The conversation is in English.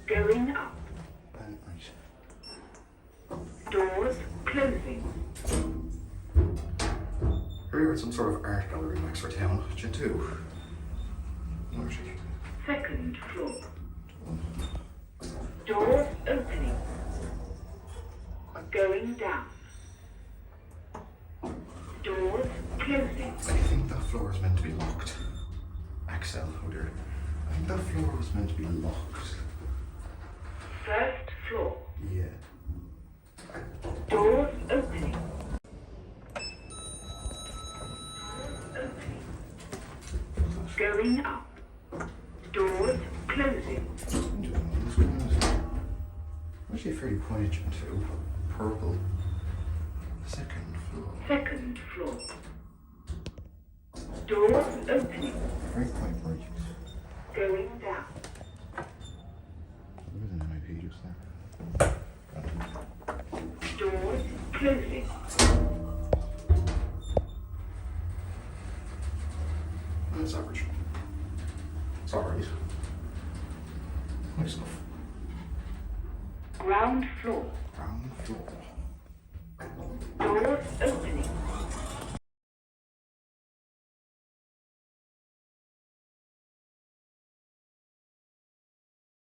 Going up. Right. Doors closing. Here you're at some sort of art gallery in Wexford town. Gen2. Where is she? Second floor. Doors opening. Going down. Doors closing. I think that floor is meant to be locked. Axel, oh dear. I think that floor was meant to be locked. First floor. Yeah. Doors opening. Going up. Doors closing. Actually fairly quiet Gen2. Purple. Second floor. Second floor. Doors opening. Very quiet project. Going down. There was an MIP just there. Doors closing. That's average. It's alright. Nice enough. Ground floor. Ground floor.